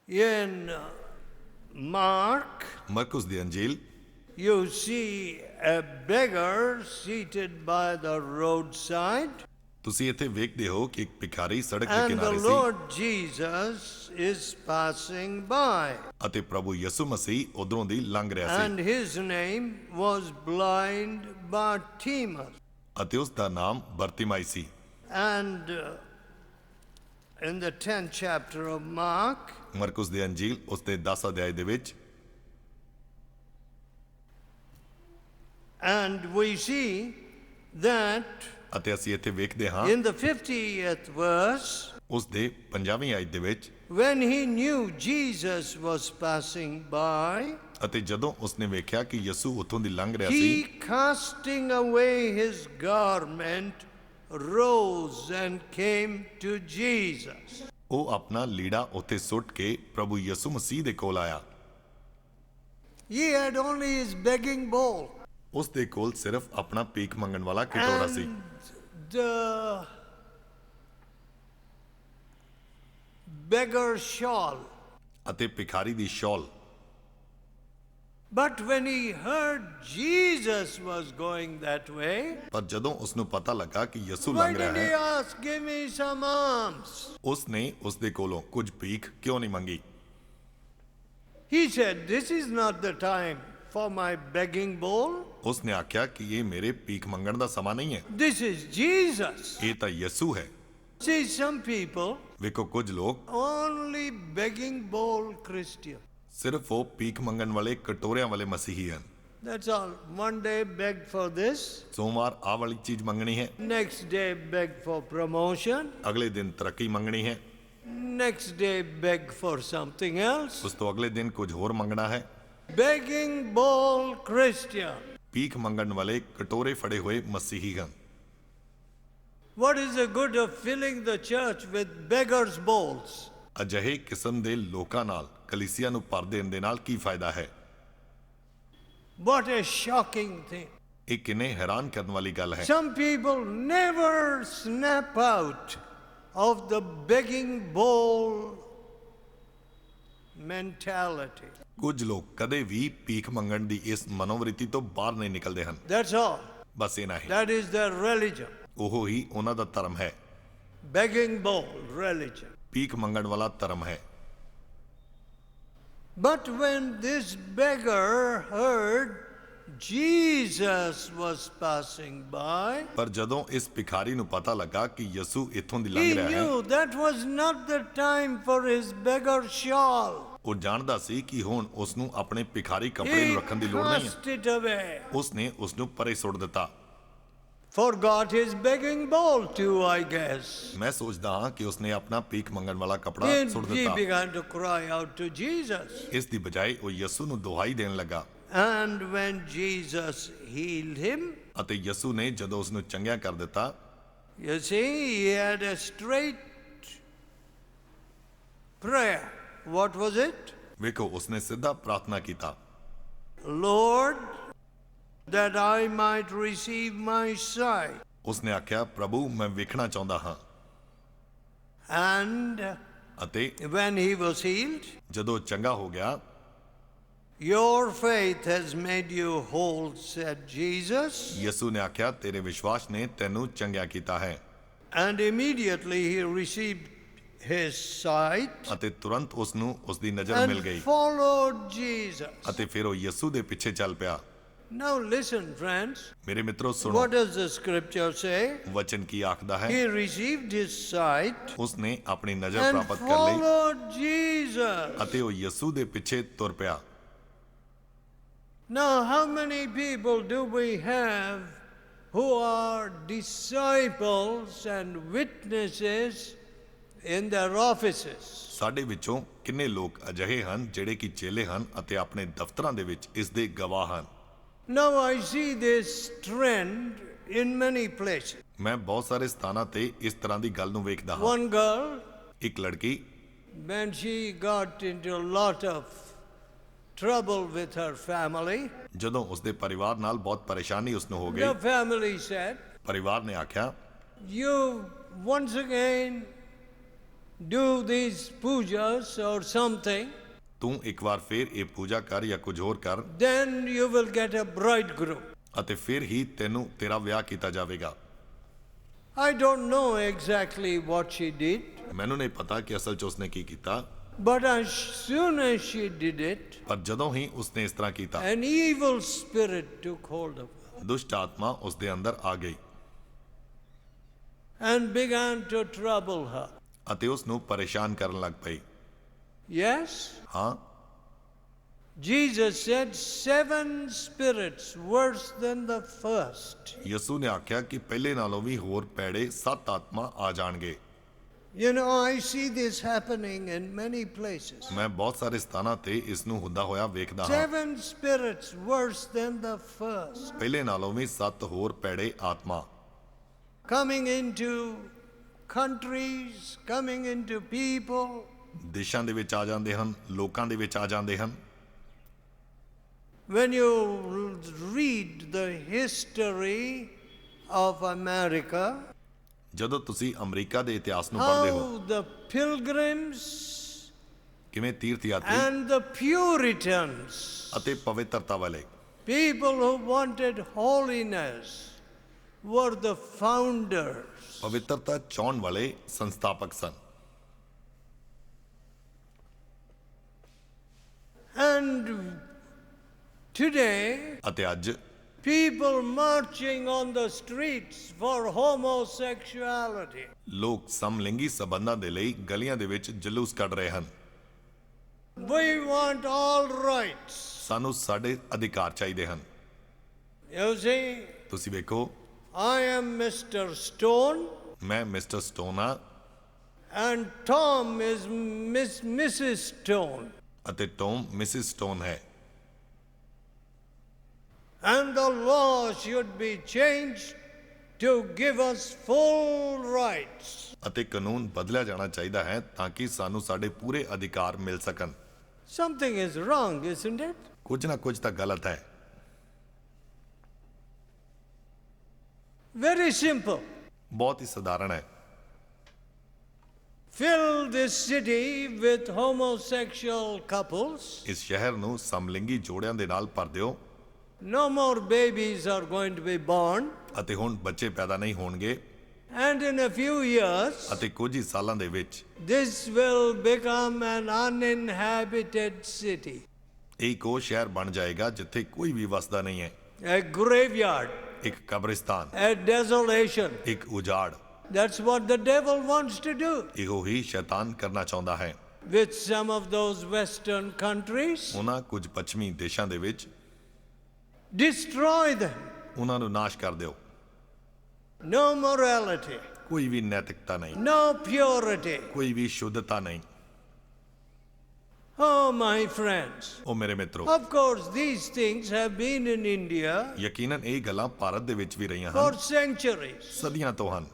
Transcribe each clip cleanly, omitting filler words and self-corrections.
In Mark, Markus the ਅੰਜੀਲ you see a beggar seated by the roadside, ਤੁਸੀਂ ਇੱਥੇ ਵੇਖਦੇ ਹੋ ਕਿ ਇੱਕ ਭਿਖਾਰੀ ਸੜਕ ਦੇ and the ਕਿਨਾਰੇ ਸੀ Lord Jesus is passing by, ਅਤੇ ਪ੍ਰਭੂ ਯਿਸੂ ਮਸੀਹ ਉਧਰੋਂ ਦੀ ਲੰਘ ਰਿਹਾ and C his name was blind Bartimaeus. ਅਤੇ ਉਸ ਦਾ ਨਾਮ ਬਰਤਿਮਾਈ ਸੀ। And in the 10th chapter of Mark, Markus ਦੀ ਅੰਜੀਲ ਉਸ ਦੇ 10 ਅਧਿਆਇ ਦੇ ਵਿੱਚ and we see that ਅਤੇ ਅਸੀਂ ਇੱਥੇ ਵੇਖਦੇ ਹਾਂ in the 50th verse, ਉਸ ਦੇ 50ਵੀਂ ਆਇਤ ਦੇ ਵਿੱਚ when he knew Jesus was passing by, ਅਤੇ ਜਦੋਂ ਉਸਨੇ ਵੇਖਿਆ ਕਿ ਯਿਸੂ ਉੱਥੋਂ ਦੀ ਲੰਘ ਰਿਹਾ he, C casting away his garment, rose and came to Jesus. ਉਹ ਆਪਣਾ ਲੀੜਾ ਉੱਥੇ ਸੁੱਟ ਕੇ ਪ੍ਰਭੂ ਯਿਸੂ ਮਸੀਹ ਦੇ ਕੋਲ ਆਇਆ। He had only his begging bowl ਉਸ ਦੇ ਕੋਲ ਸਿਰਫ ਆਪਣਾ ਭੀਖ ਮੰਗਣ ਵਾਲਾ ਕਟੋਰਾ ਸੀ and the beggar shawl. ਅਤੇ ਭਿਖਾਰੀ ਦੀ ਸ਼ਾਲ। But when he heard Jesus was going that way, ਪਰ ਜਦੋਂ ਉਸ ਨੂੰ ਪਤਾ ਲੱਗਾ ਕਿ ਯਿਸੂ why ਲੰਘ ਰਿਹਾ did he ਹੈ ask, give me some alms? ਉਸ ਨੇ ਉਸ ਦੇ ਕੋਲੋਂ ਕੁਝ ਭੀਖ ਕਿਉਂ ਨਹੀਂ ਮੰਗੀ? He said, this is not the time for my begging bowl. ਉਸ ਨੇ ਆਖਿਆ ਕਿ ਇਹ ਮੇਰੇ ਭੀਖ ਮੰਗਣ ਦਾ ਸਮਾਂ ਨਹੀਂ ਹੈ, This is Jesus. ਇਹ ਤਾਂ ਯਿਸੂ ਹੈ। See, some people ਵੇਖੋ ਕੁਝ ਲੋਕ only begging bowl Christian. ਸਿਰਫ ਉਹ ਭੀਖ ਮੰਗਣ ਵਾਲੇ ਕਟੋਰਿਆਂ ਵਾਲੇ ਮਸੀਹੀ ਹਨ। That's all. One day beg for this, ਸੋਮਵਾਰ ਆਹ ਵਾਲੀ ਚੀਜ਼ ਮੰਗਣੀ ਹੈ, next day beg for promotion, ਅਗਲੇ ਦਿਨ ਤਰੱਕੀ ਮੰਗਣੀ ਹੈ, next day beg for something else. ਉਸ ਤੋਂ ਅਗਲੇ ਦਿਨ ਕੁਝ ਹੋਰ ਮੰਗਣਾ ਹੈ। Begging bowl Christian. ਭੀਖ ਮੰਗਣ ਵਾਲੇ ਕਟੋਰੇ ਫੜੇ ਹੋਏ ਮਸੀਹੀ ਹਨ। What is the good of filling the church with beggars' bowls? ਅਜਿਹੇ ਕਿਸਮ ਦੇ ਲੋਕਾਂ ਨਾਲ ਕਲੀਸਿਆ ਨੂੰ ਭਰ ਦੇਣ ਦੇ ਨਾਲ ਕੀ ਫਾਇਦਾ ਹੈ? What a shocking thing. ਇਹ ਕਿੰਨੇ ਹੈਰਾਨ ਕਰਨ ਵਾਲੀ ਗੱਲ ਹੈ। Some people never snap out of the begging bowl mentality. ਕੁਝ ਲੋਕ ਕਦੇ ਵੀ ਭੀਖ ਮੰਗਣ ਦੀ ਇਸ ਮਨੋਵ੍ਰਿਤੀ ਤੋਂ ਬਾਹਰ ਨਹੀਂ ਨਿਕਲਦੇ ਹਨ। That's all. ਬਸ ਇਹ ਨਹੀਂ, That is their religion. ਉਹ ਹੀ ਉਹਨਾਂ ਦਾ ਧਰਮ ਹੈ। Begging bowl religion. ਭੀਖ ਮੰਗਣ ਵਾਲਾ ਧਰਮ ਹੈ। But when this beggar heard Jesus was passing by, ਪਰ ਜਦੋਂ ਇਸ ਭਿਖਾਰੀ ਨੂੰ ਪਤਾ ਲੱਗਾ ਕਿ ਯਿਸੂ ਇੱਥੋਂ ਦੀ he ਲੰਘ ਰਿਹਾ ਹੈ, knew that was not the time for his beggar shawl. ਉਹ ਜਾਣਦਾ ਸੀ ਕਿ ਹੁਣ ਉਸ ਨੂੰ ਆਪਣੇ ਭਿਖਾਰੀ ਕੱਪੜੇ He ਨੂੰ ਰੱਖਣ ਦੀ ਲੋੜ ਨਹੀਂ ਹੈ। cast it away. ਉਸ ਨੇ ਉਸ ਨੂੰ ਪਰੇ ਸੁੱਟ ਦਿੱਤਾ। Forgot his begging bowl too, I guess. ਮੈਂ ਸੋਚਦਾ ਹਾਂ ਕਿ ਉਸ ਨੇ ਆਪਣਾ ਭੀਖ ਮੰਗਣ ਵਾਲਾ ਕੱਪੜਾ And ਸੁੱਟ he ਦਿੱਤਾ। began to cry out to Jesus. ਇਸ ਦੀ ਬਜਾਏ ਉਹ ਯਿਸੂ ਨੂੰ ਦੁਹਾਈ ਦੇਣ ਲੱਗਾ। And when Jesus healed him, ਅਤੇ ਯਿਸੂ ਨੇ ਜਦੋਂ ਉਸ ਨੂੰ ਚੰਗਿਆ ਕਰ ਦਿੱਤਾ, you see, he had a straight prayer. What was it? ਵੇਖੋ ਉਸਨੇ ਸਿੱਧਾ ਪ੍ਰਾਰਥਨਾ ਕੀਤਾ, Lord, that I might receive my sight. ਉਸਨੇ ਆਖਿਆ ਪ੍ਰਭੂ ਮੈਂ ਵੇਖਣਾ ਚਾਹੁੰਦਾ ਹਾਂ। And ਅਤੇ when he was healed, ਜਦੋਂ ਚੰਗਾ ਹੋ ਗਿਆ, your faith has made you whole, said Jesus. ਯਿਸੂ ਨੇ ਆਖਿਆ ਤੇਰੇ ਵਿਸ਼ਵਾਸ ਨੇ ਤੈਨੂੰ ਚੰਗਿਆ ਕੀਤਾ ਹੈ। And immediately he received his sight ਅਤੇ ਤੁਰੰਤ ਉਸ ਨੂੰ ਉਸ ਦੀ ਨਜ਼ਰ ਮਿਲ and ਗਈ followed Jesus. ਅਤੇ ਫਿਰ ਉਹ ਯਿਸੂ ਦੇ ਪਿੱਛੇ ਚੱਲ ਪਿਆ। Now listen, friends. ਮੇਰੇ ਮਿੱਤਰੋ ਸੁਣੋ, What does the scripture say? ਵਚਨ ਕੀ ਆਖਦਾ ਹੈ? He received his sight ਉਸ ਨੇ ਆਪਣੀ ਨਜ਼ਰ and ਪ੍ਰਾਪਤ ਕਰ ਲਈ followed Jesus. ਅਤੇ ਉਹ ਯਿਸੂ ਦੇ ਪਿੱਛੇ ਤੁਰ ਪਿਆ। Now, how many people do we have who are disciples and witnesses in their offices? ਸਾਡੇ ਵਿੱਚੋਂ ਕਿੰਨੇ ਲੋਕ ਅਜਿਹੇ ਹਨ ਜਿਹੜੇ ਕਿ ਚੇਲੇ ਹਨ ਅਤੇ ਆਪਣੇ ਦਫ਼ਤਰਾਂ ਦੇ ਵਿੱਚ ਇਸ ਦੇ ਗਵਾਹ ਹਨ? Now I see this trend in many places. ਮੈਂ ਬਹੁਤ ਸਾਰੇ ਸਥਾਨਾਂ ਤੇ ਇਸ ਤਰ੍ਹਾਂ ਦੀ ਗੱਲ ਨੂੰ ਵੇਖਦਾ ਹਾਂ। One girl, ਇੱਕ ਲੜਕੀ when she got into a lot of trouble with her family, ਜਦੋਂ ਉਸਦੇ ਪਰਿਵਾਰ ਨਾਲ ਬਹੁਤ ਪਰੇਸ਼ਾਨੀ ਉਸ ਨੂੰ ਹੋ the ਗਈ, family said, ਪਰਿਵਾਰ ਨੇ ਆਖਿਆ you once again do these pujas or something, ਤੂੰ ਇੱਕ ਵਾਰ ਫੇਰ ਇਹ ਪੂਜਾ ਕਰ ਜਾਂ ਕੁਝ ਹੋਰ ਕਰ then you will get a bridegroom. ਅਤੇ ਫਿਰ ਹੀ ਤੈਨੂੰ ਤੇਰਾ ਵਿਆਹ ਕੀਤਾ ਜਾਵੇਗਾ। I don't know exactly what she did, ਮੈਨੂੰ ਨਹੀਂ ਪਤਾ ਕਿ ਅਸਲ 'ਚ ਉਸਨੇ ਕੀ ਕੀਤਾ, but as soon as she did it, ਪਰ ਜਦੋਂ ਹੀ ਉਸਨੇ ਇਸ ਤਰ੍ਹਾਂ ਕੀਤਾ an evil spirit took hold of her ਦੁਸ਼ਟ ਆਤਮਾ ਉਸਦੇ ਅੰਦਰ ਆ ਗਈ and began to trouble her. ਅਤੇ ਉਸ ਨੂੰ ਪਰੇਸ਼ਾਨ ਕਰਨ ਲੱਗ ਪਈ। Yes? ਹਾਂ, Jesus said 7 spirits worse than the first. ਯਿਸੂ ਨੇ ਆਖਿਆ ਕਿ ਪਹਿਲੇ ਨਾਲੋਂ ਵੀ ਹੋਰ ਪੈੜੇ 7 ਆਤਮਾ ਆ ਜਾਣਗੇ। You know, I see this happening in many places. ਮੈਂ ਬਹੁਤ ਸਾਰੇ ਸਥਾਨਾਂ ਤੇ ਇਸ ਨੂੰ ਹੁੰਦਾ ਹੋਇਆ ਵੇਖਦਾ ਹਾਂ। 7 spirits worse than the first. ਪਹਿਲੇ ਨਾਲੋਂ ਵੀ 7 ਹੋਰ ਪੈੜੇ ਆਤਮਾ Coming into countries, coming into people. ਦੇਸ਼ਾਂ ਦੇ ਵਿੱਚ ਆ ਜਾਂਦੇ ਹਨ, ਲੋਕਾਂ ਦੇ ਵਿੱਚ ਆ ਜਾਂਦੇ ਹਨ। When you read the history of America, ਜਦੋਂ ਤੁਸੀਂ ਅਮਰੀਕਾ ਦੇ ਇਤਿਹਾਸ ਨੂੰ ਪੜ੍ਹਦੇ ਹੋ how the pilgrims ਕਿਵੇਂ ਤੀਰਥ ਯਾਤਰੀ and the Puritans, ਅਤੇ ਪਵਿੱਤਰਤਾ ਵਾਲੇ people who wanted holiness, were the founders. ਪਵਿੱਤਰਤਾ ਚਾਹੁਣ ਵਾਲੇ ਸੰਸਥਾਪਕ ਸਨ। And today, ਅਤੇ ਅੱਜ people marching on the streets for homosexuality. ਲੋਕ ਸਮਲਿੰਗੀ ਸਬੰਧਾਂ ਦੇ ਲਈ ਗਲੀਆਂ ਦੇ ਵਿੱਚ ਜਲੂਸ ਕੱਢ ਰਹੇ ਹਨ। We want all rights. ਸਾਨੂੰ ਸਾਡੇ ਅਧਿਕਾਰ ਚਾਹੀਦੇ ਹਨ। You see, ਤੁਸੀਂ ਵੇਖੋ, I am Mr. Stone ਮੈਂ ਮਿਸਟਰ ਸਟੋਨ ਹਾਂ and Tom is Mrs. Stone. ਅਤੇ ਟੌਮ ਮਿਸਿਸ ਸਟੋਨ ਹੈ। And the law should be changed to give us full rights. ਅਤੇ ਕਾਨੂੰਨ ਬਦਲਿਆ ਜਾਣਾ ਚਾਹੀਦਾ ਹੈ ਤਾਂ ਕਿ ਸਾਨੂੰ ਸਾਡੇ ਪੂਰੇ ਅਧਿਕਾਰ ਮਿਲ ਸਕਣ। Something is wrong, isn't it? ਕੁਝ ਨਾ ਕੁਝ ਤਾਂ ਗਲਤ ਹੈ। Very simple. ਬਹੁਤ ਹੀ ਸਧਾਰਨ ਹੈ। Fill this city with homosexual couples. ਇਸ ਸ਼ਹਿਰ ਨੂੰ ਸਮਲਿੰਗੀ ਜੋੜਿਆਂ ਦੇ ਨਾਲ ਭਰ ਦਿਓ No more babies are going to be born. ਅਤੇ ਹੁਣ ਬੱਚੇ ਪੈਦਾ ਨਹੀਂ ਹੋਣਗੇ And in a few years, ਅਤੇ ਕੁਝ ਹੀ ਸਾਲਾਂ ਦੇ ਵਿੱਚ this will become an uninhabited city. ਇਹ ਇੱਕ ਉਹ ਸ਼ਹਿਰ ਬਣ ਜਾਏਗਾ ਜਿੱਥੇ ਕੋਈ ਵੀ ਵਸਦਾ ਨਹੀਂ ਹੈ। A graveyard, ਇੱਕ ਕਬਰਿਸਤਾਨ, a desolation. ਇੱਕ ਉਜਾੜ। That's what the devil wants to do ਇਹੋ ਹੀ ਸ਼ੈਤਾਨ ਕਰਨਾ ਚਾਹੁੰਦਾ ਹੈ। with some of those Western countries. ਉਹਨਾਂ ਕੁਝ ਪੱਛਮੀ ਦੇਸ਼ਾਂ ਦੇ ਵਿੱਚ Destroy them. ਉਹਨਾਂ ਨੂੰ ਨਾਸ਼ ਕਰ ਦਿਓ। No morality, ਕੋਈ ਵੀ ਨੈਤਿਕਤਾ ਨਹੀਂ, no purity. ਕੋਈ ਵੀ ਸ਼ੁੱਧਤਾ ਨਹੀਂ। Oh, my friends. ਉਹ ਮੇਰੇ ਮਿੱਤਰੋ, Of course, these things have been in India ਯਕੀਨਨ ਇਹ ਗੱਲਾਂ ਭਾਰਤ ਦੇ ਵਿੱਚ ਵੀ ਰਹੀਆਂ for ਹਨ, centuries. ਸਦੀਆਂ ਤੋਂ ਹਨ।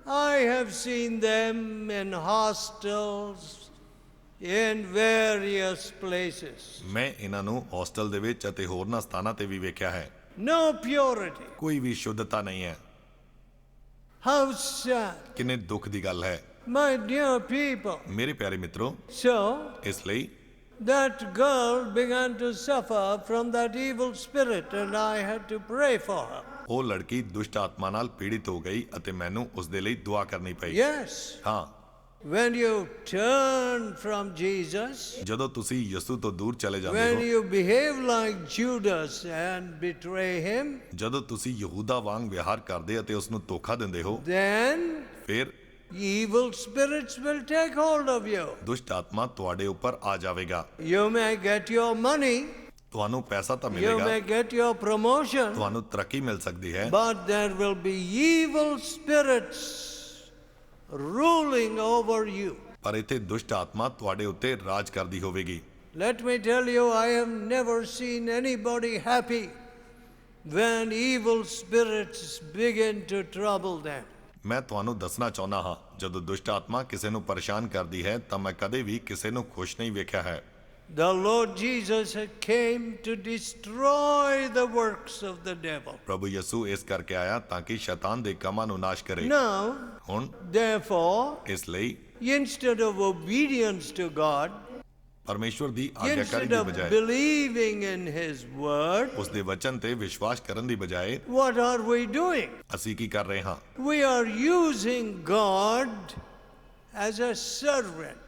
I have seen them in hostels, in various places. ਮੈਂ ਇਹਨਾਂ ਨੂੰ ਹੋਸਟਲ ਦੇ ਵਿੱਚ ਅਤੇ ਹੋਰਨਾਂ ਸਥਾਨਾਂ ਤੇ ਵੀ ਵੇਖਿਆ ਹੈ। No purity. ਕੋਈ ਵੀ ਸ਼ੁੱਧਤਾ ਨਹੀਂ ਹੈ। How sad. ਕਿੰਨੇ ਦੁੱਖ ਦੀ ਗੱਲ ਹੈ। My dear people. ਮੇਰੇ ਪਿਆਰੇ ਮਿੱਤਰੋ, So, ਇਸ ਲਈ that girl began to suffer from that evil spirit, and I had to pray for her. ਉਹ ਲੜਕੀ ਦੁਸ਼ਟ ਆਤਮਾ ਨਾਲ ਪੀੜਿਤ ਹੋ ਗਈ ਅਤੇ ਮੈਨੂੰ ਉਸ ਦੇ ਲਈ ਦੁਆ ਕਰਨੀ ਪਈ। Yes. ਹਾਂ, When you turn from Jesus, ਜਦੋਂ ਤੁਸੀਂ ਯਿਸੂ ਤੋਂ ਦੂਰ ਚਲੇ ਜਾਂਦੇ when ਹੋ, you behave like Judas and betray him, ਜਦੋਂ ਤੁਸੀਂ ਯਹੂਦਾ ਵਾਂਗ ਵਿਹਾਰ ਕਰਦੇ ਅਤੇ ਉਸ ਨੂੰ ਧੋਖਾ ਦਿੰਦੇ ਹੋ, then ਫਿਰ evil spirits will take hold of you. ਦੁਸ਼ਟ ਆਤਮਾ ਤੁਹਾਡੇ ਉੱਪਰ ਆ ਜਾਵੇਗਾ। You may get your money, ਤੁਹਾਨੂੰ ਪੈਸਾ ਤਾਂ you ਮਿਲੇਗਾ, may get your promotion, ਤੁਹਾਨੂੰ ਤਰੱਕੀ ਮਿਲ ਸਕਦੀ ਹੈ, but there will be evil spirits ruling over you. ਪਰ ਇੱਥੇ ਦੁਸ਼ਟ ਆਤਮਾ ਤੁਹਾਡੇ ਉੱਤੇ ਰਾਜ ਕਰਦੀ ਹੋਵੇਗੀ। Let me tell you, I have never seen anybody happy when evil spirits begin to trouble them. ਮੈਂ ਤੁਹਾਨੂੰ ਦੱਸਣਾ ਚਾਹੁੰਦਾ ਹਾਂ, ਜਦੋਂ ਦੁਸ਼ਟ ਆਤਮਾ ਕਿਸੇ ਨੂੰ ਪਰੇਸ਼ਾਨ ਕਰਦੀ ਹੈ ਤਾਂ ਮੈਂ ਕਦੇ ਵੀ ਕਿਸੇ ਨੂੰ ਖੁਸ਼ ਨਹੀਂ ਵੇਖਿਆ ਹੈ। The Lord Jesus came to destroy the works of the devil. ਪ੍ਰਭੂ ਯਿਸੂ ਇਸ ਕਰਕੇ ਆਇਆ ਤਾਂ ਕਿ ਸ਼ੈਤਾਨ ਦੇ ਕੰਮਾਂ ਨੂੰ ਨਾਸ਼ ਕਰੇ। Now, ਹੁਣ therefore, ਇਸ ਲਈ instead of obedience to God, ਪਰਮੇਸ਼ਵਰ ਦੀ ਆਗਿਆਕਾਰੀ instead ਦੀ of ਬਜਾਏ believing in His word, ਉਸ ਦੇ ਵਚਨ ਤੇ ਵਿਸ਼ਵਾਸ ਕਰਨ ਦੀ ਬਜਾਏ what are we doing? ਅਸੀਂ ਕੀ ਕਰ ਰਹੇ ਹਾਂ? We are using God as a servant.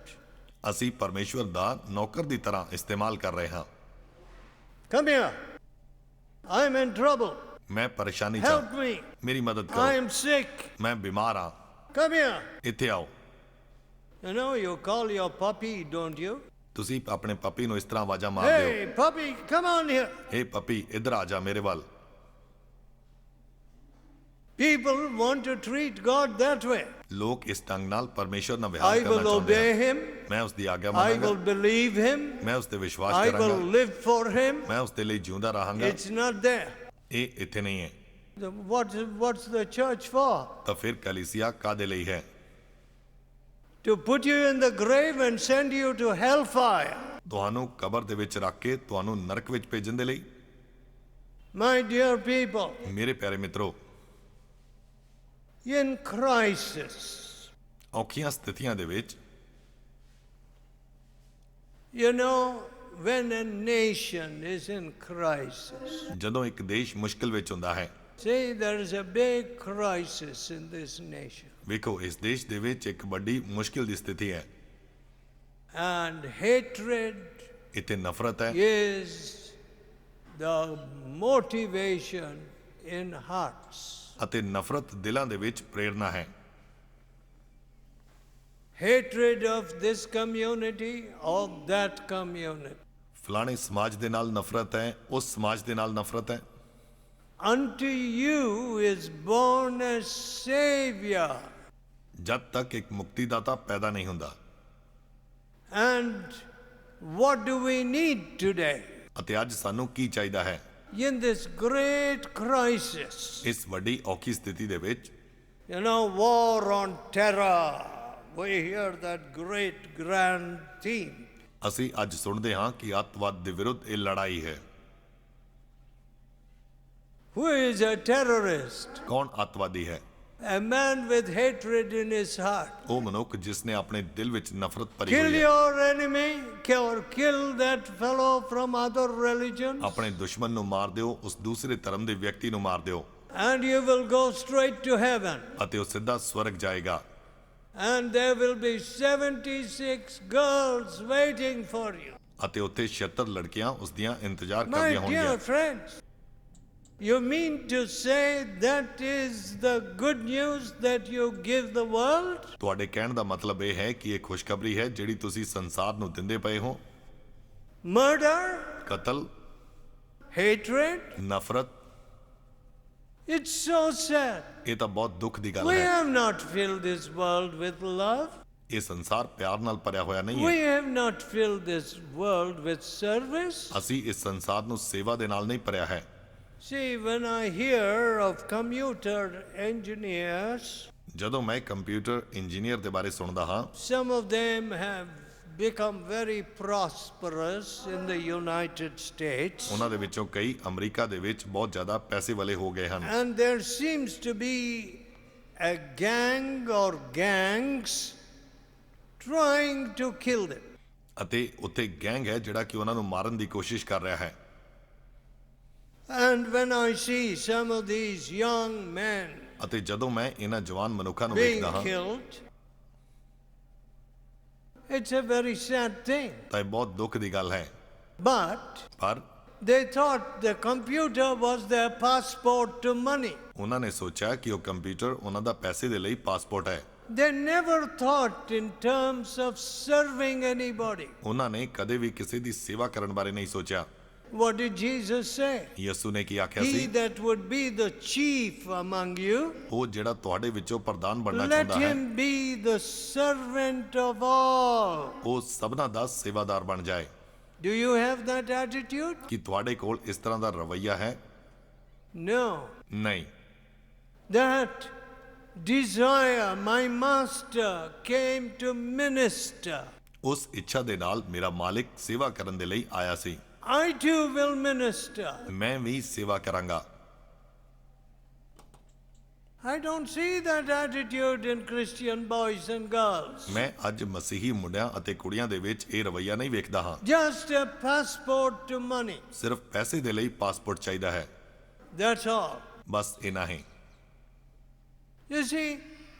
ਅਸੀਂ ਪਰਮੇਸ਼ਵਰ ਦਾ ਨੌਕਰ ਦੀ ਤਰ੍ਹਾਂ ਇਸਤੇਮਾਲ ਕਰ ਰਹੇ ਹਾਂ। Come here. I'm in trouble. ਮੈਂ ਪਰੇਸ਼ਾਨੀ ਚ Help ਹਾਂ। me. ਮੇਰੀ ਮਦਦ I ਕਰੋ। am sick. ਮੈਂ ਬਿਮਾਰ ਹਾਂ। Come here. ਇੱਥੇ ਆਓ। You know, you call your puppy, don't you? ਤੁਸੀਂ ਆਪਣੇ ਪੱਪੀ ਨੂੰ ਇਸ ਤਰ੍ਹਾਂ ਆਵਾਜ਼ਾਂ ਮਾਰਦੇ Hey, puppy, come on here. ਹੋ, ਹੇ ਪੱਪੀ ਇੱਧਰ ਆ ਜਾ ਮੇਰੇ ਵੱਲ। People want to treat God that way. ਲੋਕ ਇਸ ਢੰਗ ਨਾਲ ਪਰਮੇਸ਼ਵਰ ਨਾਲ I ਵਿਹਾਰ ਕਰਨਾ will ਚਾਹੁੰਦੇ obey ਹਨ। Him. ਮੈਂ ਉਸ ਦੀ ਆਗਿਆ I ਮੰਨਾਂਗਾ। will believe Him. ਮੈਂ ਉਸ ਤੇ ਵਿਸ਼ਵਾਸ I will ਕਰਾਂਗਾ। live for Him. ਮੈਂ ਉਸ ਦੇ ਲਈ ਜਿਉਂਦਾ ਰਹਾਂਗਾ। It's not there. ਇਹ ਇੱਥੇ ਨਹੀਂ ਹੈ। What's the church for? ਤਾਂ ਫਿਰ ਕਲੀਸਿਆ ਕਾਦੇ ਲਈ ਹੈ? To put you in the grave and send you to hellfire. ਤੁਹਾਨੂੰ ਕਬਰ ਦੇ ਵਿੱਚ ਰੱਖ ਕੇ ਤੁਹਾਨੂੰ ਨਰਕ ਵਿੱਚ ਭੇਜਣ ਦੇ ਲਈ। My dear people, ਮੇਰੇ ਪਿਆਰੇ ਮਿੱਤਰੋ, in crisis, ਔਖੀਆਂ ਸਥਿਤੀਆਂ ਦੇ ਵਿੱਚ you know, when a nation is in crisis, ਜਦੋਂ ਇੱਕ ਦੇਸ਼ ਮੁਸ਼ਕਲ ਵਿੱਚ ਹੁੰਦਾ ਹੈ, see, there is a big crisis in this nation. ਵੇਖੋ ਇਸ ਦੇਸ਼ ਦੇ ਵਿੱਚ ਇੱਕ ਵੱਡੀ ਮੁਸ਼ਕਲ ਦੀ ਸਥਿਤੀ ਹੈ। And hatred ਇੱਥੇ ਨਫ਼ਰਤ ਹੈ। is the motivation in hearts. ਅਤੇ ਨਫ਼ਰਤ ਦਿਲਾਂ ਦੇ ਵਿੱਚ ਪ੍ਰੇਰਨਾ ਹੈ। Hatred of this community or that community. ਫਲਾਣੇ ਸਮਾਜ ਦੇ ਨਾਲ ਨਫ਼ਰਤ ਹੈ, ਉਸ ਸਮਾਜ ਦੇ ਨਾਲ ਨਫ਼ਰਤ ਹੈ। Unto you is born a Savior. ਜਦ ਤੱਕ ਇੱਕ ਮੁਕਤੀਦਾਤਾ ਪੈਦਾ ਨਹੀਂ ਹੁੰਦਾ। And what do we need today? ਅਤੇ ਅੱਜ ਸਾਨੂੰ ਕੀ ਚਾਹੀਦਾ ਹੈ? In this great crisis, ਇਸ ਵੱਡੀ ਔਖੀ ਸਥਿਤੀ ਦੇ ਵਿੱਚ you know, war on terror. We hear that great grand theme. ਅਸੀਂ ਅੱਜ ਸੁਣਦੇ ਹਾਂ ਕਿ ਅੱਤਵਾਦ ਦੇ ਵਿਰੁੱਧ ਇਹ ਲੜਾਈ ਹੈ। Who is a terrorist? ਕੌਣ ਅੱਤਵਾਦੀ ਹੈ? A man with hatred in his heart. ਉਹ ਮਨੁੱਖ ਜਿਸ ਨੇ ਆਪਣੇ ਦਿਲ ਵਿੱਚ ਨਫ਼ਰਤ ਭਰੀ Kill ਹੋਈ ਹੈ। your enemy or kill that fellow from other religions, ਆਪਣੇ ਦੁਸ਼ਮਣ ਨੂੰ ਮਾਰ ਦਿਓ, ਉਸ ਦੂਸਰੇ ਧਰਮ ਦੇ ਵਿਅਕਤੀ ਨੂੰ ਮਾਰ ਦਿਓ and you will go straight to heaven. ਅਤੇ ਉਹ ਸਿੱਧਾ ਸਵਰਗ ਜਾਏਗਾ। And there will be 76 girls waiting for you. ਅਤੇ ਉੱਥੇ 76 ਲੜਕੀਆਂ ਉਸ ਦੀਆਂ ਇੰਤਜ਼ਾਰ My ਕਰਦੀਆਂ dear ਹੋਣਗੀਆਂ। friends, you mean to say that is the good news that you give the world? ਤੁਹਾਡੇ ਕਹਿਣ ਦਾ ਮਤਲਬ ਇਹ ਹੈ ਕਿ ਇਹ ਖੁਸ਼ਖਬਰੀ ਹੈ ਜਿਹੜੀ ਤੁਸੀਂ ਸੰਸਾਰ ਨੂੰ ਦਿੰਦੇ ਪਏ ਹੋ। Murder? ਕਤਲ, Hatred? ਨਫ਼ਰਤ, It's so sad. ਇਹ ਤਾਂ ਬਹੁਤ ਦੁੱਖ ਦੀ ਗੱਲ We ਹੈ। have not filled this world with love. ਇਹ ਸੰਸਾਰ ਪਿਆਰ ਨਾਲ ਭਰਿਆ ਹੋਇਆ ਨਹੀਂ We ਹੈ। have not filled this world with service. ਅਸੀਂ ਇਸ ਸੰਸਾਰ ਨੂੰ ਸੇਵਾ ਦੇ ਨਾਲ ਨਹੀਂ ਭਰਿਆ ਹੈ। See, when I hear of computer engineers, ਜਦੋਂ ਮੈਂ ਕੰਪਿਊਟਰ ਇੰਜੀਨੀਅਰ ਦੇ ਬਾਰੇ ਸੁਣਦਾ ਹਾਂ, some of them have become very prosperous in the United States. ਉਹਨਾਂ ਦੇ ਵਿੱਚੋਂ ਕਈ ਅਮਰੀਕਾ ਦੇ ਵਿੱਚ ਬਹੁਤ ਜ਼ਿਆਦਾ ਪੈਸੇ ਵਾਲੇ ਹੋ ਗਏ ਹਨ। And there seems to be a gang or gangs trying to kill them. ਅਤੇ ਉੱਥੇ ਗੈਂਗ ਹੈ ਜਿਹੜਾ ਕਿ ਉਹਨਾਂ ਨੂੰ ਮਾਰਨ ਦੀ ਕੋਸ਼ਿਸ਼ ਕਰ ਰਿਹਾ ਹੈ। And when I see some of these young men ਅਤੇ ਜਦੋਂ ਮੈਂ ਇਹਨਾਂ ਜਵਾਨ ਮਨੁੱਖਾਂ ਨੂੰ being ਵੇਖਦਾ ਹਾਂ killed, it's a very sad thing. ਤਾਂ ਇਹ ਬਹੁਤ ਦੁੱਖ ਦੀ ਗੱਲ ਹੈ। But ਪਰ they thought the computer was their passport to money. ਉਹਨਾਂ ਨੇ ਸੋਚਿਆ ਕਿ ਉਹ ਕੰਪਿਊਟਰ ਉਹਨਾਂ ਦਾ ਪੈਸੇ ਦੇ ਲਈ ਪਾਸਪੋਰਟ ਹੈ। They never thought in terms of serving anybody. ਉਹਨਾਂ ਨੇ ਕਦੇ ਵੀ ਕਿਸੇ ਦੀ ਸੇਵਾ ਕਰਨ ਬਾਰੇ ਨਹੀਂ ਸੋਚਿਆ। What did Jesus say? ਯਿਸੂ ਨੇ ਕੀ ਆਖਿਆ He C? that would be the chief among you, ਉਹ ਜਿਹੜਾ ਤੁਹਾਡੇ ਵਿੱਚੋਂ ਪ੍ਰਧਾਨ ਬਣਨਾ let ਚਾਹੁੰਦਾ ਹੈ, him be the servant of all. ਉਹ ਸਭਨਾਂ ਦਾ ਸੇਵਾਦਾਰ ਬਣ ਜਾਏ। Do you have that attitude? ਕੀ ਤੁਹਾਡੇ ਕੋਲ ਇਸ ਤਰ੍ਹਾਂ ਦਾ ਰਵੱਈਆ ਹੈ? No. ਨਹੀਂ। That desire, my master came to minister. ਉਸ ਇੱਛਾ ਦੇ ਨਾਲ ਮੇਰਾ ਮਾਲਿਕ ਸੇਵਾ ਕਰਨ ਦੇ ਲਈ ਆਇਆ ਸੀ। I too will minister. ਮੈਂ ਵੀ ਸੇਵਾ ਕਰਾਂਗਾ। I don't see that attitude in Christian boys and girls. ਮੈਂ ਅੱਜ ਮਸੀਹੀ ਮੁੰਡਿਆਂ ਅਤੇ ਕੁੜੀਆਂ ਦੇ ਵਿੱਚ ਇਹ ਰਵੱਈਆ ਨਹੀਂ ਵੇਖਦਾ ਹਾਂ। Just a passport to money. ਸਿਰਫ ਪੈਸੇ ਦੇ ਲਈ ਪਾਸਪੋਰਟ ਚਾਹੀਦਾ ਹੈ, That's all. ਬਸ ਇੰਨਾ ਹੀ। You see,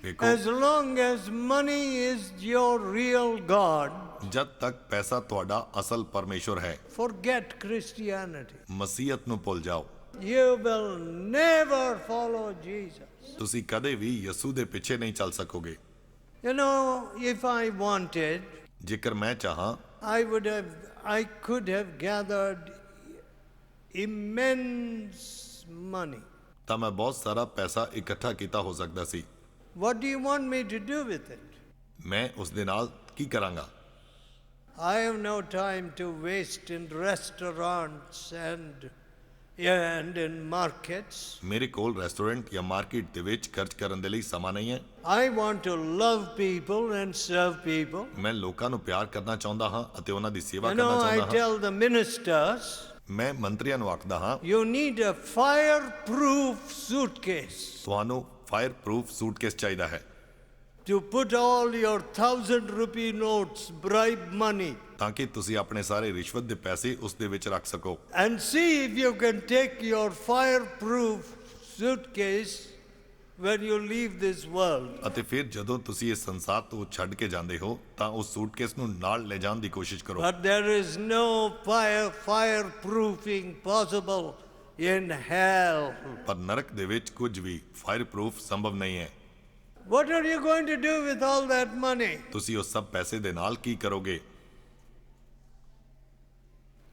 ਵੇਖੋ, as long as money is your real God, ਜਦ ਤੱਕ ਪੈਸਾ ਤੁਹਾਡਾ ਅਸਲ ਪਰਮੇਸ਼ਵਰ ਹੈ, forget Christianity. ਮਸੀਹਤ ਨੂੰ ਭੁੱਲ ਜਾਓ। You will never follow Jesus. ਤੁਸੀਂ ਕਦੇ ਵੀ ਯਿਸੂ ਦੇ ਪਿੱਛੇ ਨਹੀਂ ਚੱਲ ਸਕੋਗੇ। You know, if I wanted, ਜੇਕਰ ਮੈਂ ਚਾਹਾਂ I could have gathered immense money. ਤਾਂ ਮੈਂ ਬਹੁਤ ਸਾਰਾ ਪੈਸਾ ਇਕੱਠਾ ਕੀਤਾ ਹੋ ਸਕਦਾ ਸੀ। What do you want me to do with it? ਮੈਂ ਉਸ ਦੇ ਨਾਲ ਕੀ ਕਰਾਂਗਾ? I have no time to waste in restaurants and in markets. ਮੇਰੇ ਕੋਲ ਰੈਸਟੋਰੈਂਟ ਜਾਂ ਮਾਰਕੀਟ ਦੇ ਵਿੱਚ ਖਰਚ ਕਰਨ ਦੇ ਲਈ ਸਮਾਂ ਨਹੀਂ ਹੈ। I want to love people and serve people. ਮੈਂ ਲੋਕਾਂ ਨੂੰ ਪਿਆਰ ਕਰਨਾ ਚਾਹੁੰਦਾ ਹਾਂ ਅਤੇ ਉਹਨਾਂ ਦੀ ਸੇਵਾ You ਕਰਨਾ know, I ਚਾਹੁੰਦਾ ਹਾਂ। tell the ministers, ਮੈਂ ਮੰਤਰੀਆਂ ਨੂੰ ਆਖਦਾ ਹਾਂ, you need a fireproof suitcase ਤੁਹਾਨੂੰ ਫਾਇਰ ਪ੍ਰੂਫ ਸੂਟਕੇਸ ਚਾਹੀਦਾ ਹੈ to put all your 1,000 rupee notes, bribe money, ਤਾਂ ਕਿ ਤੁਸੀਂ ਆਪਣੇ ਸਾਰੇ ਰਿਸ਼ਵਤ ਦੇ ਪੈਸੇ ਉਸ ਦੇ ਵਿੱਚ ਰੱਖ ਸਕੋ। and see if you can take your fireproof suitcase when you leave this world. ਅਤੇ ਫਿਰ ਜਦੋਂ ਤੁਸੀਂ ਇਸ ਸੰਸਾਰ ਤੋਂ ਛੱਡ ਕੇ ਜਾਂਦੇ ਹੋ ਤਾਂ ਉਸ ਸੂਟਕੇਸ ਨੂੰ ਨਾਲ ਲੈ ਜਾਣ ਦੀ ਕੋਸ਼ਿਸ਼ ਕਰੋ। But there is no fireproofing possible in hell. ਪਰ ਨਰਕ ਦੇ ਵਿੱਚ ਕੁਝ ਵੀ ਫਾਇਰ ਪ੍ਰੂਫ ਸੰਭਵ ਨਹੀਂ ਹੈ। What are you going to do with all that money? ਤੁਸੀਂ ਉਸ ਸਭ ਪੈਸੇ ਦੇ ਨਾਲ ਕੀ ਕਰੋਗੇ?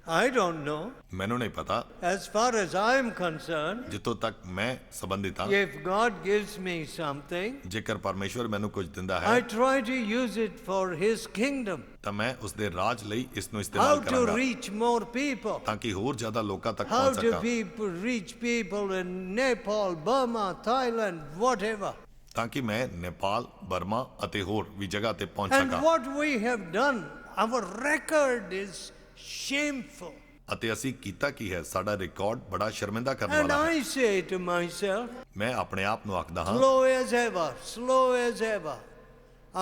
I don't know. ਮੈਨੂੰ ਨਹੀਂ ਪਤਾ। As far as I'm concerned, ਜਿੱਥੋਂ ਤੱਕ ਮੈਂ ਸੰਬੰਧਿਤ ਹਾਂ, if God gives me something, ਜੇਕਰ ਪਰਮੇਸ਼ਵਰ ਮੈਨੂੰ ਕੁਝ ਦਿੰਦਾ I ਹੈ try to use it for His kingdom. ਤਾਂ ਮੈਂ ਉਸ ਦੇ ਰਾਜ ਲਈ ਇਸ ਨੂੰ How ਇਸਤੇਮਾਲ to ਕਰਾਂਗਾ reach more people. ਤਾਂ ਕਿ ਹੋਰ ਜ਼ਿਆਦਾ ਲੋਕਾਂ ਤੱਕ How ਪਹੁੰਚ to ਸਕਾਂ, reach people in Nepal, Burma, Thailand, whatever. ਤਾਂ ਕਿ ਮੈਂ ਨੇਪਾਲ, ਬਰਮਾ ਅਤੇ ਹੋਰ ਵੀ ਜਗ੍ਹਾ ਤੇ ਪਹੁੰਚ And ਸਕਾਂ। what we have done, our record is shameful. ਅਤੇ ਅਸੀਂ ਕੀਤਾ ਕੀ ਹੈ? ਸਾਡਾ ਰਿਕਾਰਡ ਬੜਾ ਸ਼ਰਮਿੰਦਾ ਕਰਨ And ਵਾਲਾ ਹੈ। I say to myself, ਮੈਂ ਆਪਣੇ ਆਪ ਨੂੰ ਆਖਦਾ ਹਾਂ, slow as ever,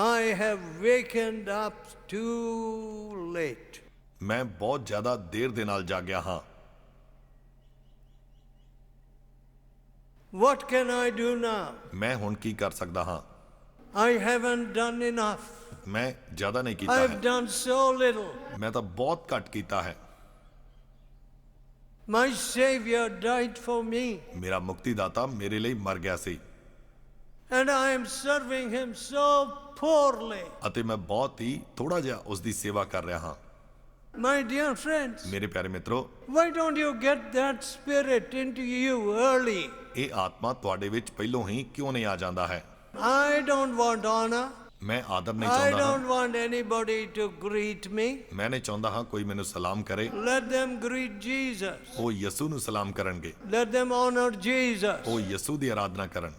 I have wakened up too late. ਮੈਂ ਬਹੁਤ ਜ਼ਿਆਦਾ ਦੇਰ ਦੇ ਨਾਲ ਜਾਗਿਆ ਹਾਂ। What can I do now? ਮੈਂ ਹੁਣ ਕੀ ਕਰ ਸਕਦਾ ਹਾਂ? I haven't done enough. ਮੈਂ ਜ਼ਿਆਦਾ ਨਹੀਂ ਕੀਤਾ I've ਹੈ, done so little. ਮੈਂ ਤਾਂ ਬਹੁਤ ਘੱਟ ਕੀਤਾ ਹੈ। My Savior died for me, ਮੇਰਾ ਮੁਕਤੀਦਾਤਾ ਮੇਰੇ ਲਈ ਮਰ ਗਿਆ ਸੀ and I am serving Him so poorly. ਅਤੇ ਮੈਂ ਬਹੁਤ ਹੀ ਥੋੜਾ ਜਿਹਾ ਉਸ ਦੀ ਸੇਵਾ ਕਰ ਰਿਹਾ ਹਾਂ। My dear friends, ਮੇਰੇ ਪਿਆਰੇ ਮਿੱਤਰੋ, why don't you get that spirit into you early? ਇਹ ਆਤਮਾ ਤੁਹਾਡੇ ਵਿੱਚ ਪਹਿਲੋਂ ਹੀ ਕਿਉਂ ਨਹੀਂ ਆ ਜਾਂਦਾ ਹੈ? I don't want honor. ਮੈਂ ਆਦਰ ਨਹੀਂ I ਚਾਹੁੰਦਾ don't ਹਾਂ। want anybody to greet me. ਮੈਂ ਨਹੀਂ ਚਾਹੁੰਦਾ ਹਾਂ ਕੋਈ ਮੈਨੂੰ ਸਲਾਮ ਕਰੇ। Let them greet Jesus. ਉਹ ਯਿਸੂ ਨੂੰ ਸਲਾਮ ਕਰਨਗੇ, Let them honor Jesus. ਉਹ ਯਿਸੂ ਦੀ ਆਰਾਧਨਾ ਕਰਨ।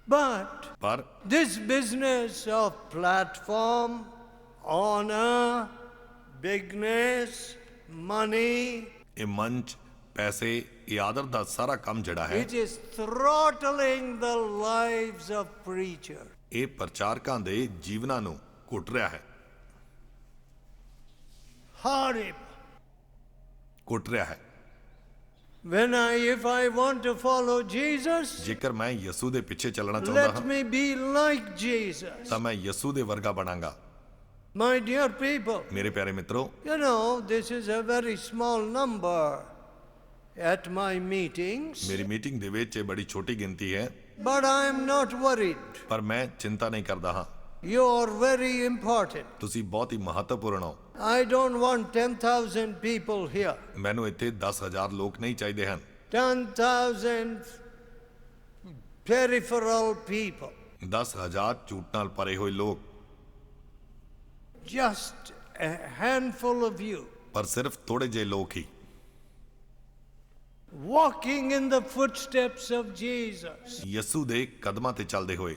But ਪਰ this business of platform, honor, bigness, money, ਇਹ ਮੰਚ, ਪੈਸੇ, ਇਹ ਆਦਰ ਦਾ ਸਾਰਾ ਕੰਮ ਜਿਹੜਾ ਹੈ, it is throttling the lives of preachers. ਇਹ ਪ੍ਰਚਾਰਕਾਂ ਦੇ ਜੀਵਨਾਂ ਨੂੰ ਘੁੱਟ ਰਿਹਾ ਹੈ, Horrible. ਘੁੱਟ ਰਿਹਾ ਹੈ। If I want to follow Jesus, ਜੇਕਰ ਮੈਂ ਯਿਸੂ ਦੇ ਪਿੱਛੇ ਚੱਲਣਾ ਚਾਹੁੰਦਾ let ਹਾਂ me be like Jesus. ਤਾਂ ਮੈਂ ਯਿਸੂ ਦੇ ਵਰਗਾ ਬਣਾਂਗਾ। My dear people, ਮੇਰੇ ਪਿਆਰੇ ਮਿੱਤਰੋ, you know, this is a very small number at my meetings, ਮੇਰੀ ਮੀਟਿੰਗ ਦੇ ਵਿੱਚ ਇਹ ਬੜੀ ਛੋਟੀ ਗਿਣਤੀ ਹੈ, but I am not worried. ਪਰ ਮੈਂ ਚਿੰਤਾ ਨਹੀਂ ਕਰਦਾ ਹਾਂ। You are very important. ਤੁਸੀਂ ਬਹੁਤ ਹੀ ਮਹੱਤਵਪੂਰਨ ਹੋ। I don't want 10,000 people here. ਮੈਨੂੰ ਇੱਥੇ 10,000 ਲੋਕ ਨਹੀਂ ਚਾਹੀਦੇ ਹਨ। 10,000 peripheral people. 10,000 ਝੂਠ ਨਾਲ ਭਰੇ ਹੋਏ ਲੋਕ, Just a handful of you. ਪਰ ਸਿਰਫ ਥੋੜੇ ਜਿਹੇ ਲੋਕ ਹੀ Walking in the footsteps of Jesus. ਯਿਸੂ ਦੇ ਕਦਮਾਂ ਤੇ ਚੱਲਦੇ ਹੋਏ।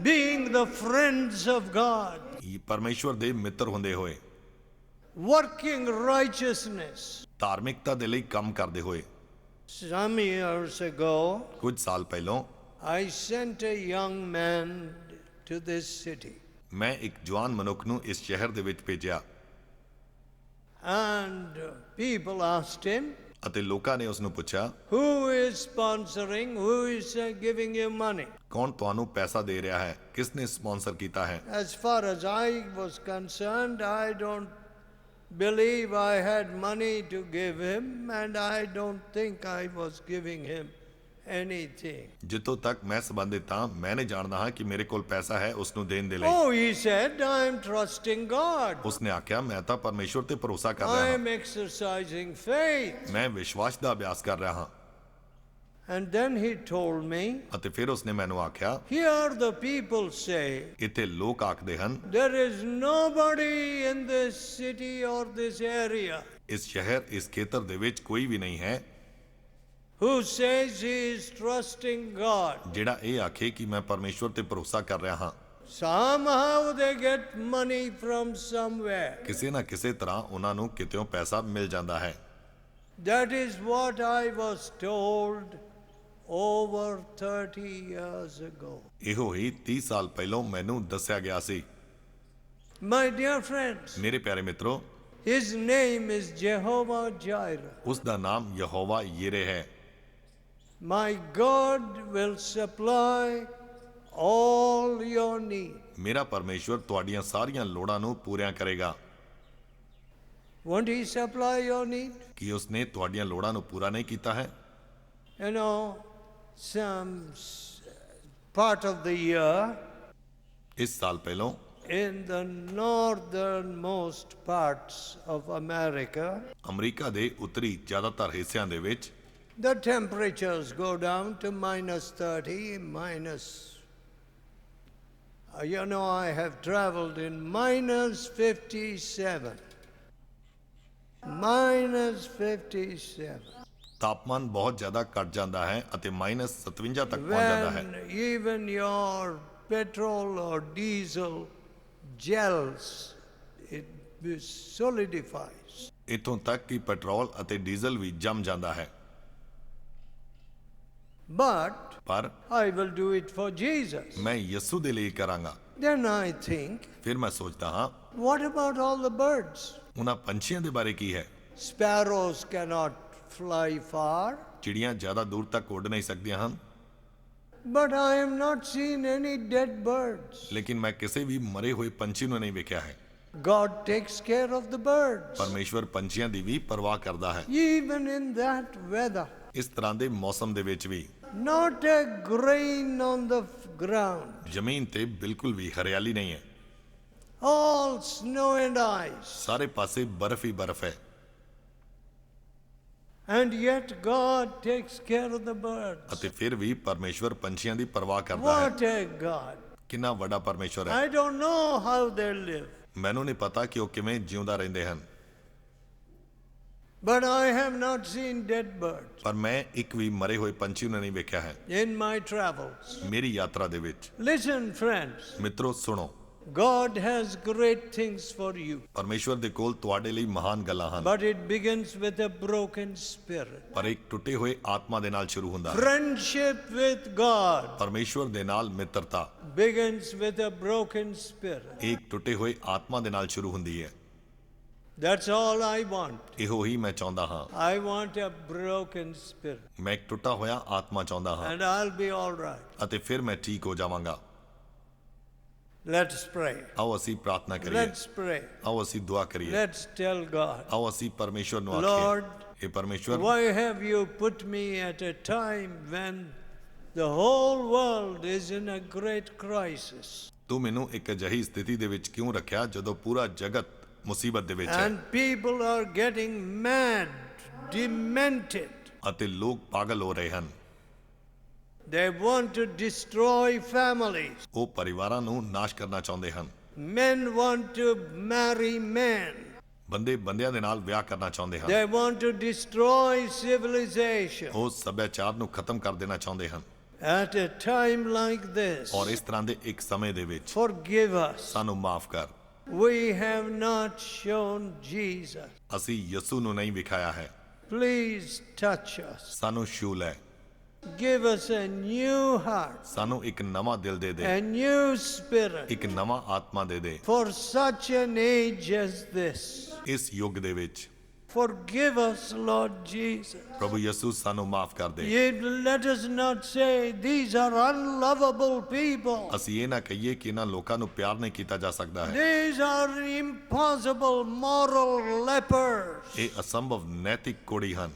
being the friends of God, ਪਰਮੇਸ਼ਵਰ ਦੇ ਮਿੱਤਰ ਹੁੰਦੇ ਹੋਏ, working righteousness. ਧਾਰਮਿਕਤਾ ਦੇ ਲਈ ਕੰਮ ਕਰਦੇ ਹੋਏ। Some years ago, ਕੁਝ ਸਾਲ ਪਹਿਲਾਂ I sent a young man to this city. ਮੈਂ ਇੱਕ ਜਵਾਨ ਮਨੁੱਖ ਨੂੰ ਇਸ ਸ਼ਹਿਰ ਦੇ ਵਿੱਚ ਭੇਜਿਆ And people asked him, ਅਤੇ ਲੋਕਾਂ ਨੇ ਉਸ ਨੂੰ ਪੁੱਛਿਆ, who is sponsoring, who is giving you money? ਕੌਣ ਤੁਹਾਨੂੰ ਪੈਸਾ ਦੇ ਰਿਹਾ ਹੈ, ਕਿਸ ਨੇ ਸਪਾਂਸਰ ਕੀਤਾ ਹੈ? As far as I was concerned, I don't believe I had money to give him, and I don't think I was giving him anything. ਜਿੱਥੋਂ ਤੱਕ ਮੈਂ ਸੰਬੰਧਿਤ ਹਾਂ, ਮੈਂ ਨਹੀਂ ਜਾਣਦਾ ਹਾਂ ਕਿ ਮੇਰੇ ਕੋਲ ਪੈਸਾ ਹੈ ਉਸ ਨੂੰ ਦੇਣ ਦੇ ਲਈ। Oh, he said, I'm trusting God. ਉਸਨੇ ਆਖਿਆ, ਮੈਂ ਤਾਂ ਪਰਮੇਸ਼ਵਰ ਤੇ ਭਰੋਸਾ ਕਰ ਰਿਹਾ I'm ਹਾਂ, exercising faith. ਮੈਂ ਵਿਸ਼ਵਾਸ ਦਾ ਅਭਿਆਸ ਕਰ ਰਿਹਾ ਹਾਂ। And then he told me, ਅਤੇ ਫਿਰ ਉਸਨੇ ਮੈਨੂੰ ਆਖਿਆ, here the people say, ਇੱਥੇ ਲੋਕ ਆਖਦੇ ਹਨ, there is nobody in this city or this area ਇਸ ਸ਼ਹਿਰ, ਇਸ ਖੇਤਰ ਦੇ ਵਿੱਚ ਕੋਈ ਵੀ ਨਹੀਂ ਹੈ who says he is trusting God. ਜਿਹੜਾ ਇਹ ਆਖੇ ਕਿ ਮੈਂ ਪਰਮੇਸ਼ਵਰ ਤੇ ਭਰੋਸਾ ਕਰ ਰਿਹਾ ਹਾਂ। Somehow they get money from somewhere. ਕਿਸੇ ਨਾ ਕਿਸੇ ਤਰ੍ਹਾਂ ਉਹਨਾਂ ਨੂੰ ਕਿਤੇੋਂ ਪੈਸਾ ਮਿਲ ਜਾਂਦਾ ਹੈ। That is what I was told over 30 years ago. ਇਹੋ ਹੀ 30 ਸਾਲ ਪਹਿਲਾਂ ਮੈਨੂੰ ਦੱਸਿਆ ਗਿਆ ਸੀ। My dear friends, ਮੇਰੇ ਪਿਆਰੇ ਮਿੱਤਰੋ, his name is Jehovah Jireh. ਉਸ ਦਾ ਨਾਮ ਯਹੋਵਾ ਯਿਰੇ ਹੈ। My God will supply all your need. ਮੇਰਾ ਪਰਮੇਸ਼ਵਰ ਤੁਹਾਡੀਆਂ ਸਾਰੀਆਂ ਲੋੜਾਂ ਨੂੰ ਪੂਰੀਆਂ ਕਰੇਗਾ। Won't he supply your need? ਕੀ ਉਸਨੇ ਤੁਹਾਡੀਆਂ ਲੋੜਾਂ ਨੂੰ ਪੂਰਾ ਨਹੀਂ ਕੀਤਾ ਹੈ? You know, some part of the year ਇਸ ਸਾਲ ਪਹਿਲਾਂ in the northernmost parts of America, America ਦੇ ਉੱਤਰੀ ਜ਼ਿਆਦਾਤਰ ਹਿੱਸਿਆਂ ਦੇ ਵਿੱਚ the temperatures go down to -30, minus. You know, I have traveled in -57. -57. ਤਾਪਮਾਨ ਬਹੁਤ ਜ਼ਿਆਦਾ ਘਟ ਜਾਂਦਾ ਹੈ ਅਤੇ -57 ਤੱਕ ਪਹੁੰਚ ਜਾਂਦਾ ਹੈ। When even your petrol or diesel gels, it solidifies. ਇੱਥੋਂ ਤੱਕ ਕਿ ਪੈਟਰੋਲ ਅਤੇ ਡੀਜ਼ਲ ਵੀ ਜੰਮ ਜਾਂਦਾ ਹੈ। But ਪਰ I will do it for Jesus. ਮੈਂ ਯਿਸੂ ਦੇ ਲਈ ਕਰਾਂਗਾ। Then I think, ਫਿਰ ਮੈਂ ਸੋਚਦਾ ਹਾਂ, what about all the birds? ਉਹਨਾਂ ਪੰਛੀਆਂ ਦੇ ਬਾਰੇ ਕੀ ਹੈ? Sparrows cannot fly far, ਚਿੜੀਆਂ ਜ਼ਿਆਦਾ ਦੂਰ ਤੱਕ ਉੱਡ ਨਹੀਂ ਸਕਦੀਆਂ ਹਨ, but I have not seen any dead birds. ਲੇਕਿਨ ਮੈਂ ਕਿਸੇ ਵੀ ਮਰੇ ਹੋਏ ਪੰਛੀ ਨੂੰ ਨਹੀਂ ਵੇਖਿਆ ਹੈ। God takes care of the birds, ਪਰਮੇਸ਼ਵਰ ਪੰਛੀਆਂ ਦੀ ਵੀ ਪਰਵਾਹ ਕਰਦਾ ਹੈ। even in that weather. ਇਸ ਤਰ੍ਹਾਂ ਦੇ ਮੌਸਮ ਦੇ ਵਿੱਚ ਵੀ Not a grain on the ground, ਜ਼ਮੀਨ ਤੇ ਬਿਲਕੁਲ ਵੀ ਹਰਿਆਲੀ ਨਹੀਂ ਹੈ, all snow and ice. ਸਾਰੇ ਪਾਸੇ ਬਰਫ਼ ਹੀ ਬਰਫ਼ ਹੈ। And yet God takes care of the birds. ਅਤੇ ਫਿਰ ਵੀ ਪਰਮੇਸ਼ਵਰ ਪੰਛੀਆਂ ਦੀ ਪਰਵਾਹ ਕਰਦਾ ਹੈ। What a God. ਕਿੰਨਾ ਵੱਡਾ ਪਰਮੇਸ਼ਵਰ ਹੈ। I don't know how they live, ਮੈਨੂੰ ਨਹੀਂ ਪਤਾ ਕਿ ਉਹ ਕਿਵੇਂ ਜਿਉਂਦਾ ਰਹਿੰਦੇ ਹਨ, but I have not seen dead birds ਪਰ ਮੈਂ ਇੱਕ ਵੀ ਮਰੇ ਹੋਏ ਪੰਛੀ ਨੂੰ ਨਹੀਂ ਵੇਖਿਆ ਹੈ in my travels. ਮੇਰੀ ਯਾਤਰਾ ਦੇ ਵਿੱਚ। Listen, friends, ਮਿੱਤਰੋ ਸੁਣੋ, God has great things for you, ਪਰਮੇਸ਼ਵਰ ਦੇ ਕੋਲ ਤੁਹਾਡੇ ਲਈ ਮਹਾਨ ਗੱਲਾਂ ਹਨ, but it begins with a broken spirit. ਪਰ ਇੱਕ ਟੁੱਟੇ ਹੋਏ ਆਤਮਾ ਦੇ ਨਾਲ ਸ਼ੁਰੂ ਹੁੰਦਾ ਹੈ। Friendship with God ਪਰਮੇਸ਼ਵਰ ਦੇ ਨਾਲ ਮਿੱਤਰਤਾ begins with a broken spirit. ਇੱਕ ਟੁੱਟੇ ਹੋਏ ਆਤਮਾ ਦੇ ਨਾਲ ਸ਼ੁਰੂ ਹੁੰਦੀ ਹੈ। That's all I want. ਇਹੋ ਹੀ ਮੈਂ ਚਾਹੁੰਦਾ ਹਾਂ। I want a broken spirit, ਮੈਂ ਇੱਕ ਟੁੱਟਾ ਹੋਇਆ ਆਤਮਾ ਚਾਹੁੰਦਾ ਹਾਂ and I'll be all right. ਅਤੇ ਫਿਰ ਮੈਂ ਠੀਕ ਹੋ ਜਾਵਾਂਗਾ। Let's pray. ਆਓ ਅਸੀਂ ਪ੍ਰਾਰਥਨਾ ਕਰੀਏ, Let's pray. ਆਓ ਅਸੀਂ ਦੁਆ ਕਰੀਏ, Let's tell God, ਆਓ ਅਸੀਂ ਪਰਮੇਸ਼ਵਰ ਨੂੰ Lord, ਆਖੀਏ, ਇਹ ਪਰਮੇਸ਼ਵਰ, why have you put me at a time when the whole world is in a great crisis ਤੂੰ ਮੈਨੂੰ ਇੱਕ ਅਜਿਹੀ ਸਥਿਤੀ ਦੇ ਵਿੱਚ ਕਿਉਂ ਰੱਖਿਆ ਜਦੋਂ ਪੂਰਾ ਜਗਤ ਮੁਸੀਬਤ ਦੇ ਵਿੱਚ ਹੈ and people are getting mad, demented? ਅਤੇ ਲੋਕ ਪਾਗਲ ਹੋ ਰਹੇ ਹਨ। They want to destroy families. ਉਹ ਪਰਿਵਾਰਾਂ ਨੂੰ ਨਾਸ਼ ਕਰਨਾ ਚਾਹੁੰਦੇ ਹਨ। Men want to marry men. ਬੰਦੇ ਬੰਦਿਆਂ ਦੇ ਨਾਲ ਵਿਆਹ ਕਰਨਾ ਚਾਹੁੰਦੇ ਹਨ। They want to destroy civilization. ਉਹ ਸੱਭਿਆਚਾਰ ਨੂੰ ਖਤਮ ਕਰ ਦੇਣਾ ਚਾਹੁੰਦੇ ਹਨ। At a time like this, ਔਰ ਇਸ ਤਰ੍ਹਾਂ ਦੇ ਇੱਕ ਸਮੇਂ ਦੇ ਵਿੱਚ forgive us. ਸਾਨੂੰ ਮਾਫ ਕਰ। We have not shown Jesus. ਅਸੀਂ ਯਿਸੂ ਨੂੰ ਨਹੀਂ ਵਿਖਾਇਆ ਹੈ। Please touch us. ਸਾਨੂੰ ਛੂ ਲੈ। Give us a new heart, ਸਾਨੂੰ ਇੱਕ ਨਵਾਂ ਦਿਲ ਦੇ ਦੇ, a new spirit ਇੱਕ ਨਵਾਂ ਆਤਮਾ ਦੇ ਦੇ। for such an age as this. ਇਸ ਯੁੱਗ ਦੇ ਵਿੱਚ Forgive us, Lord Jesus. ਪ੍ਰਭੂ ਯਿਸੂ ਸਾਨੂੰ ਮਾਫ ਕਰ ਦੇ। Let us not say these are unlovable people. ਅਸੀਂ ਇਹ ਨਾ ਕਹੀਏ ਕਿ ਇਹਨਾਂ ਲੋਕਾਂ ਨੂੰ ਪਿਆਰ ਨਹੀਂ ਕੀਤਾ ਜਾ ਸਕਦਾ ਹੈ। These are impossible moral lepers. ਇਹ ਅਸੰਭਵ ਨੈਤਿਕ ਕੋੜੀ ਹਨ।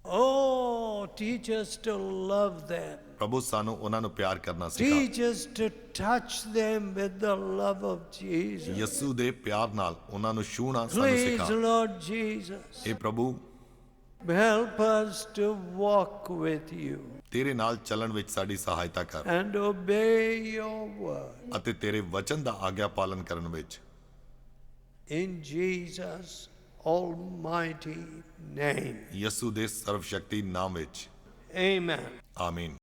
Oh, teach us to love them. ਪ੍ਰਭੂ ਸਾਨੂੰ ਉਹਨਾਂ ਨੂੰ ਪਿਆਰ ਕਰਨਾ ਸਿਖਾ। Teach us to touch them with the love of Jesus. ਯਿਸੂ ਦੇ ਪਿਆਰ ਨਾਲ ਉਹਨਾਂ ਨੂੰ ਛੂਹਣਾ ਸਾਨੂੰ Please, ਸਿਖਾ। Lord Jesus, ਇਹ ਪ੍ਰਭੂ help us to walk with you ਤੇਰੇ ਨਾਲ ਚੱਲਣ ਵਿੱਚ ਸਾਡੀ ਸਹਾਇਤਾ ਕਰ and obey your word. ਅਤੇ ਤੇਰੇ ਵਚਨ ਦਾ ਆਗਿਆ ਪਾਲਨ ਕਰਨ ਵਿੱਚ। In Jesus' almighty name. ਯਿਸੂ ਦੇ ਸਰਵਸ਼ਕਤੀ ਨਾਮ ਵਿੱਚ। Amen. ਆਮੀਨ।